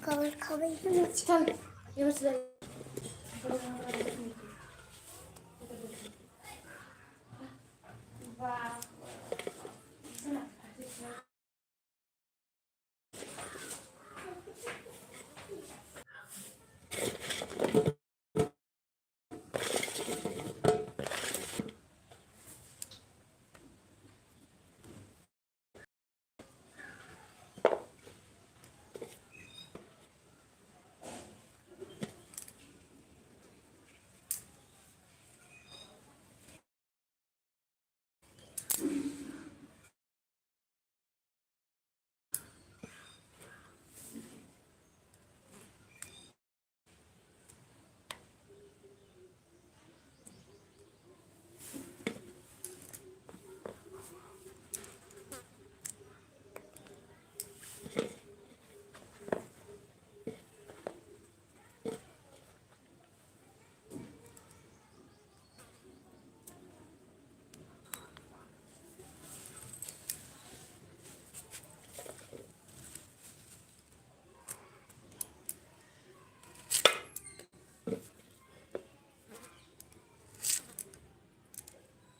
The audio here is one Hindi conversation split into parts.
कवर खा गई है चल ये बस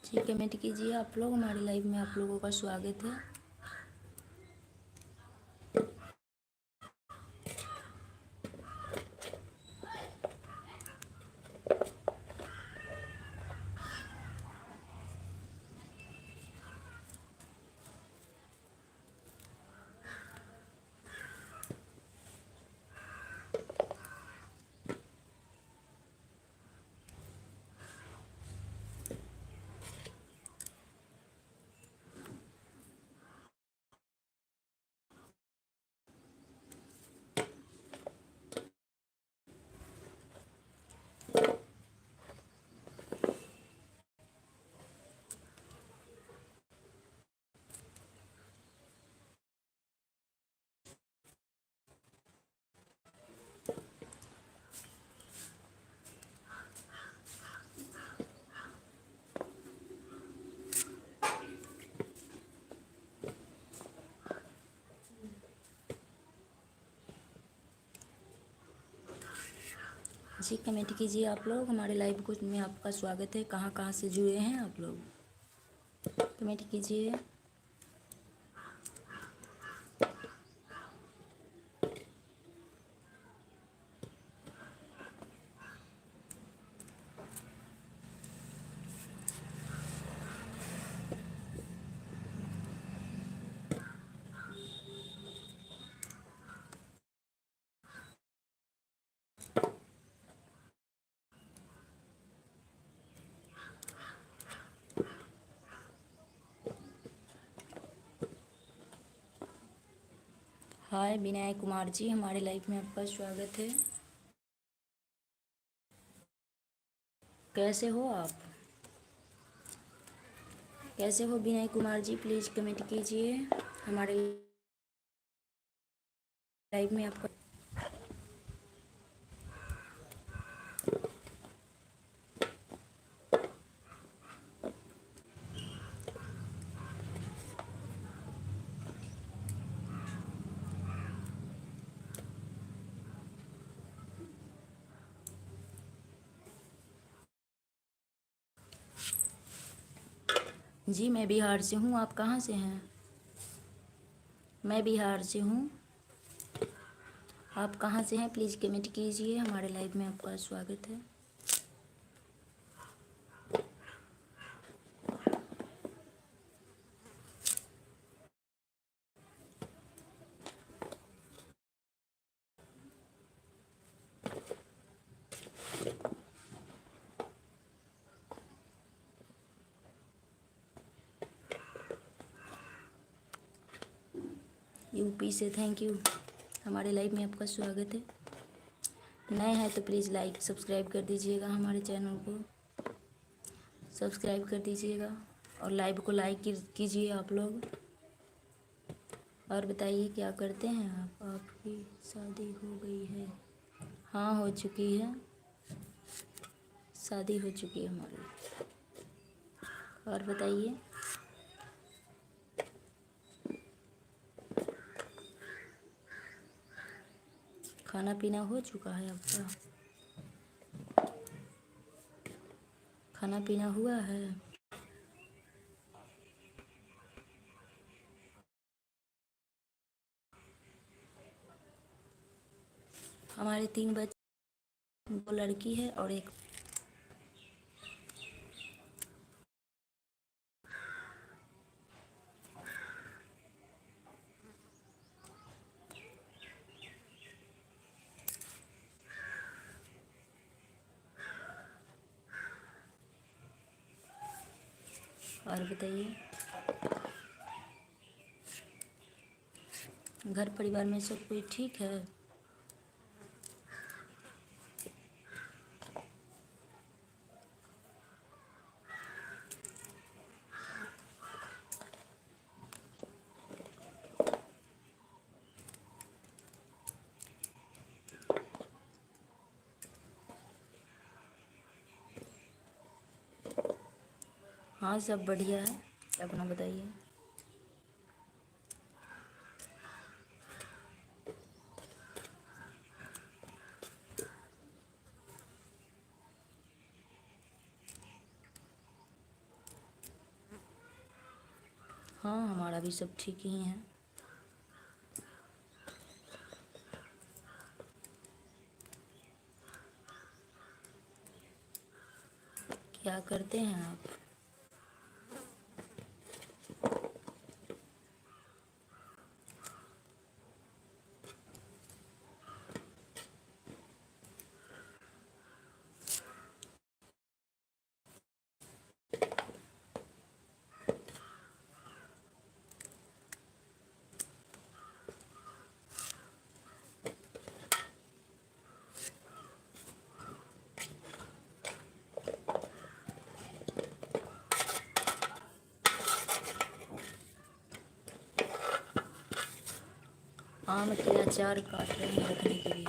जी कमेंट कीजिए आप लोग। हमारे लाइव में आप लोगों का स्वागत है। जी कमेंट कीजिए आप लोग। हमारे लाइव को में आपका स्वागत है। कहाँ कहाँ से जुड़े हैं आप लोग, कमेंट कीजिए। हाय विनय कुमार जी, हमारे लाइव में आपका स्वागत है। कैसे हो आप, कैसे हो विनय कुमार जी? प्लीज़ कमेंट कीजिए। हमारे लाइव में आपका जी मैं बिहार से हूँ। आप कहाँ से हैं? मैं बिहार से हूँ। आप कहाँ से हैं? प्लीज़ कमेंट कीजिए। हमारे लाइव में आपका स्वागत है। यूपी से थैंक यू। हमारे लाइव में आपका स्वागत है। नए हैं तो प्लीज़ लाइक सब्सक्राइब कर दीजिएगा। हमारे चैनल को सब्सक्राइब कर दीजिएगा और लाइव को लाइक कीजिए आप लोग। और बताइए क्या करते हैं आप? आपकी शादी हो गई है? हाँ हो चुकी है, शादी हो चुकी है हमारी। और बताइए। खाना पीना हो चुका है आपका? खाना पीना हुआ है? हमारे 3 बच्चे, 2 लड़की है और एक। और बताइए, घर परिवार में सब कोई ठीक है? हाँ, सब बढ़िया है। अपना बताइए। हाँ, हमारा भी सब ठीक ही है। क्या करते हैं आप? आम के अचार काट रहे हैं रखने के लिए।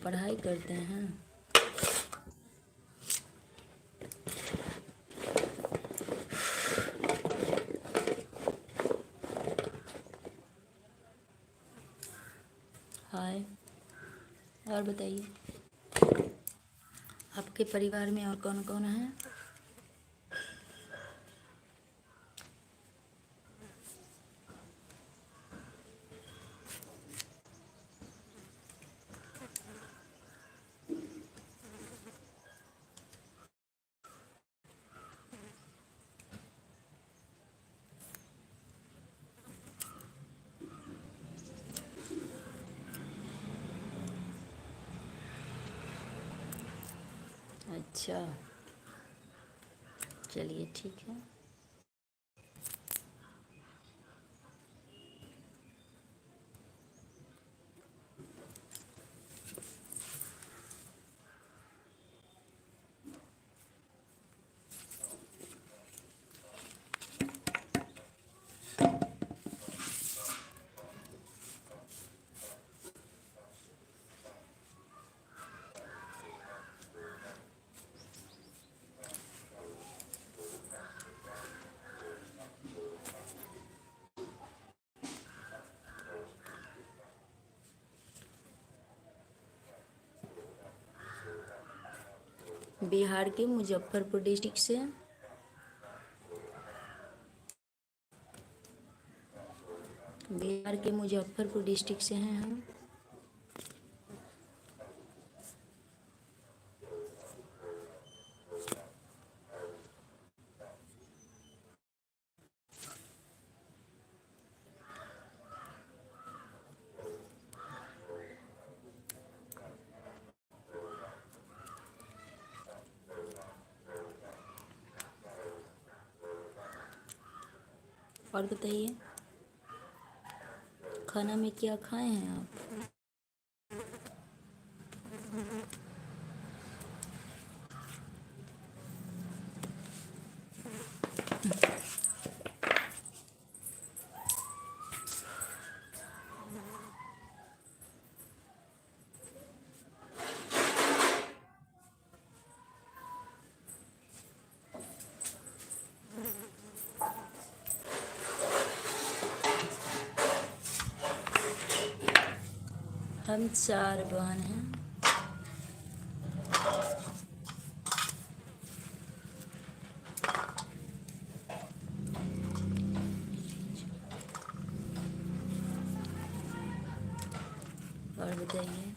पढ़ाई करते हैं। हाय। और बताइए, आपके परिवार में और कौन कौन है? अच्छा, चलिए ठीक है। बिहार के मुजफ्फरपुर डिस्ट्रिक्ट से। बिहार के मुजफ्फरपुर डिस्ट्रिक्ट से हैं हम। और बताइए, खाना में क्या खाए हैं आप? हम 4 बहन हैं। और बताइए।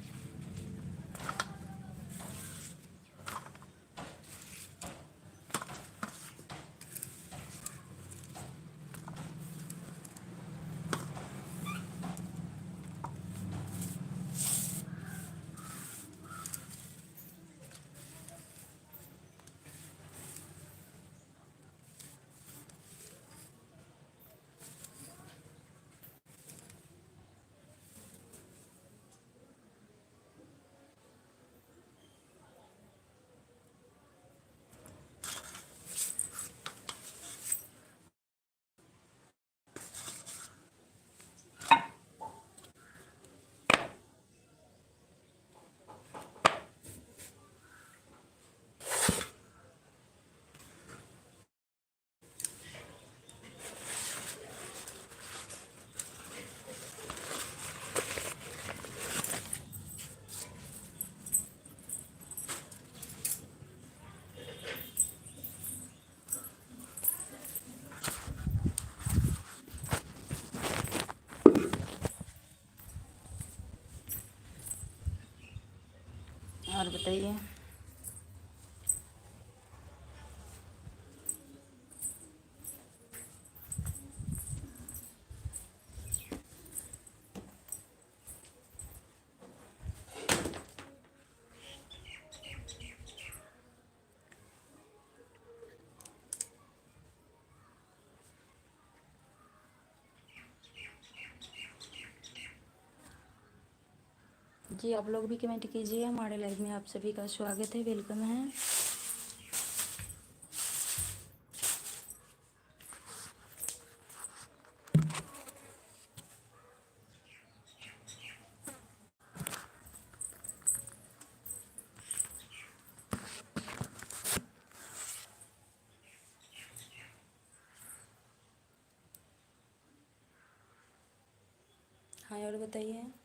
और बताइए। जी आप लोग भी कमेंट कीजिए। हमारे लाइव में आप सभी का स्वागत है, वेलकम है। हाँ और बताइए।